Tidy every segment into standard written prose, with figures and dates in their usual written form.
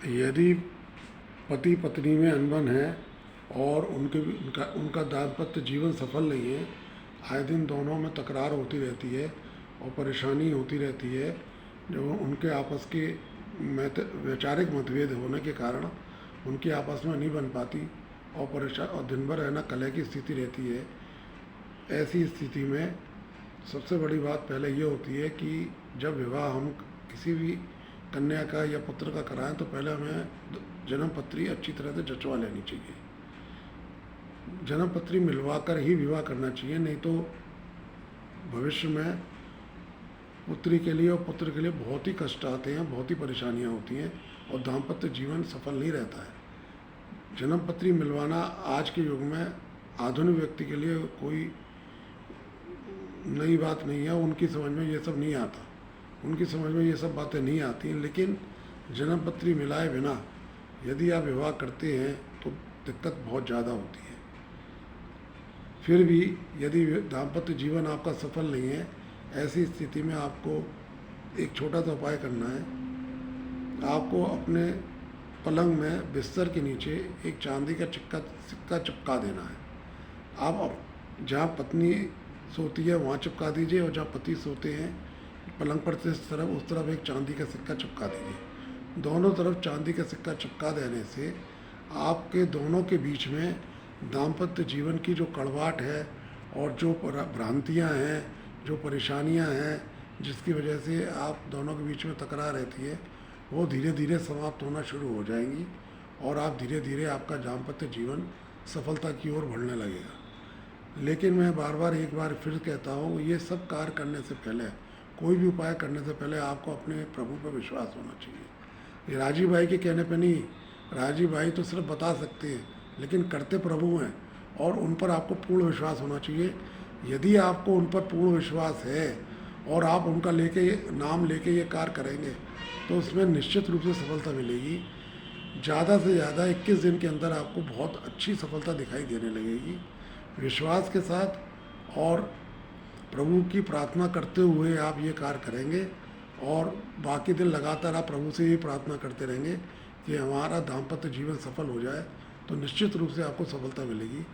यदि पति पत्नी में अनबन है और उनका दाम्पत्य जीवन सफल नहीं है, आए दिन दोनों में तकरार होती रहती है और परेशानी होती रहती है, जो उनके आपस के वैचारिक मतभेद होने के कारण उनकी आपस में नहीं बन पाती और परेशान और दिन भर रहना कलह की स्थिति रहती है। ऐसी स्थिति में सबसे बड़ी बात पहले ये होती है कि जब विवाह हम किसी भी कन्या का या पुत्र का कराएं तो पहले हमें जन्म पत्री अच्छी तरह से जंचवा लेनी चाहिए। जन्म पत्री मिलवा कर ही विवाह करना चाहिए, नहीं तो भविष्य में पुत्री के लिए और पुत्र के लिए बहुत ही कष्ट आते हैं, बहुत ही परेशानियां होती हैं और दाम्पत्य जीवन सफल नहीं रहता है। जन्म पत्री मिलवाना आज के युग में आधुनिक व्यक्ति के लिए कोई नई बात नहीं है, उनकी समझ में ये सब नहीं आता, उनकी समझ में ये सब बातें नहीं आती हैं। लेकिन जन्म पत्री मिलाए बिना यदि आप विवाह करते हैं तो दिक्कत बहुत ज़्यादा होती है। फिर भी यदि दाम्पत्य जीवन आपका सफल नहीं है, ऐसी स्थिति में आपको एक छोटा सा उपाय करना है। आपको अपने पलंग में बिस्तर के नीचे एक चांदी का सिक्का चिपका देना है। आप जहाँ पत्नी सोती है वहाँ चिपका दीजिए और जहाँ पति सोते हैं पलंग पर से उस तरफ एक चांदी का सिक्का चिपका दीजिए। दोनों तरफ चांदी का सिक्का चिपका देने से आपके दोनों के बीच में दाम्पत्य जीवन की जो कड़वाहट है और जो भ्रांतियाँ हैं, जो परेशानियाँ हैं, जिसकी वजह से आप दोनों के बीच में तकरार रहती है, वो धीरे धीरे समाप्त होना शुरू हो जाएंगी और आप धीरे धीरे आपका दाम्पत्य जीवन सफलता की ओर बढ़ने लगेगा। लेकिन मैं एक बार फिर कहता हूँ, ये सब कार्य करने से पहले, कोई भी उपाय करने से पहले आपको अपने प्रभु पर विश्वास होना चाहिए। ये राजीव भाई के कहने पे नहीं, राजीव भाई तो सिर्फ बता सकते हैं लेकिन करते प्रभु हैं और उन पर आपको पूर्ण विश्वास होना चाहिए। यदि आपको उन पर पूर्ण विश्वास है और आप उनका नाम लेके ये कार्य करेंगे तो उसमें निश्चित रूप से सफलता मिलेगी। ज़्यादा से ज़्यादा 21 दिन के अंदर आपको बहुत अच्छी सफलता दिखाई देने लगेगी। विश्वास के साथ और प्रभु की प्रार्थना करते हुए आप ये कार्य करेंगे और बाकी दिन लगातार आप प्रभु से ये प्रार्थना करते रहेंगे कि हमारा दाम्पत्य जीवन सफल हो जाए, तो निश्चित रूप से आपको सफलता मिलेगी।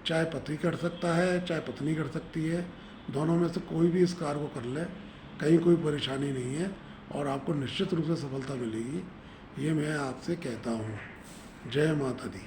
चाहे पति कर सकता है, चाहे पत्नी कर सकती है, दोनों में से कोई भी इस कार्य को कर ले, कहीं कोई परेशानी नहीं है और आपको निश्चित रूप से सफलता मिलेगी। ये मैं आपसे कहता हूँ। जय माता दी।